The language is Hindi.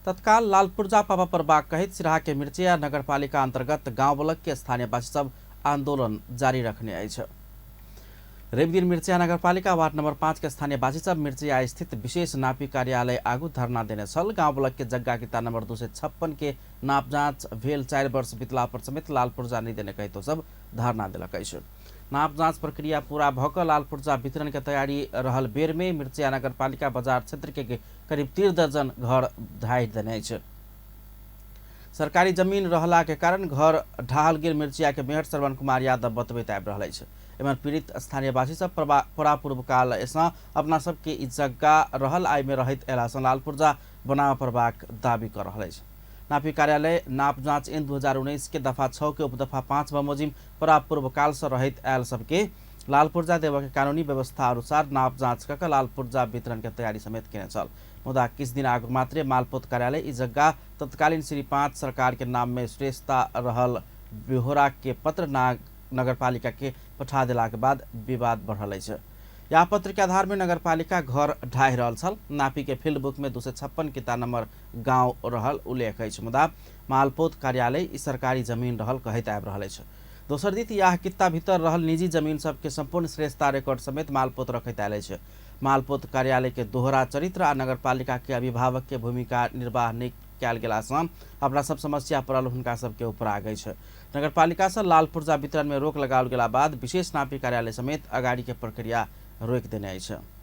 तत्काल लालपुर्जा पापा प्रभाग कहित सिराहा के मिर्चिया नगरपालिका अंतर्गत गांव ब्लॉक के स्थानीयवासी सब आंदोलन जारी रखने आए। रेवदीन मिर्चिया नगरपालिका वार्ड नंबर 5 के स्थानीयवासी सब मिर्चिया स्थित विशेष नापी कार्यालय आगू धरना देने छल। गांव ब्लॉक के जग्गा किता नंबर 256 के नाप जांच भेल 4 वर्ष बितला पर समेत लालपुर्जा नहीं देने कहितो सब धरना दिलक। नाप जांच प्रक्रिया पूरा भक लालपुर्जा वितरण के तैयारी रहल बेर में मिर्चिया नगरपालिका बाजार क्षेत्र के करीब 3 दर्जन घर ढाई देने। सरकारी जमीन रहला के कारण घर ढाहल गेल मिर्चिया के मेयर श्रवण कुमार यादव बतबैत आबि रहल अछि। एमर पीड़ित स्थानीयवासी सब परापूर्व काल ऐसा अपना सबके ई जगह रहल आय में रहित एला सँ लालपुर्जा बनाव प्रभाग दावी कर रहल अछि। नापी कार्यालय नाप जांच ऐन 2019 के दफा 6 के उपदफा 5 बमोजिम परापूर्व काल से रहित आयल सबके लालपुर्जा देव के कानूनी व्यवस्था अनुसार नाप जांच कक लालपुर्जा वितरण के तैयारी समेत केने छल। मुदा किस दिन आगू मात्रे मालपोत कार्यालय ई जगह तत्कालीन श्री 5 सरकार के नाम में श्रेष्ठता रहल बिहोरा के पत्र नगरपालिका के पठा देला के बाद विवाद बढ़ल अछि। यह पत्र के आधार में नगरपालिका घर ढाई रहल छल। नापी के फील्ड बुक में 256 किता नंबर गांव रहल उल्लेख अछि। मुदा मालपोत कार्यालय ई सरकारी जमीन रहल कहैत आबि रहल अछि। दोसर दिस यह कित्ता भीतर रहल निजी जमीन सबके संपूर्ण श्रेष्ठता रिकॉर्ड समेत मालपोत रखैत आयल अछि। मालपोत कार्यालय के दोहरा चरित्र आ नगरपालिका के अभिभावक के भूमिका निर्वाह नहीं कयल गेला सँ अपना सब समस्या पड़ल हुनका सबके ऊपर आ गई छै। नगरपालिका से लालपुर्जा वितरण में रोक लगाओल गेला बाद विशेष नापी कार्यालय समेत अगाड़ी के प्रक्रिया रोक देने अछि।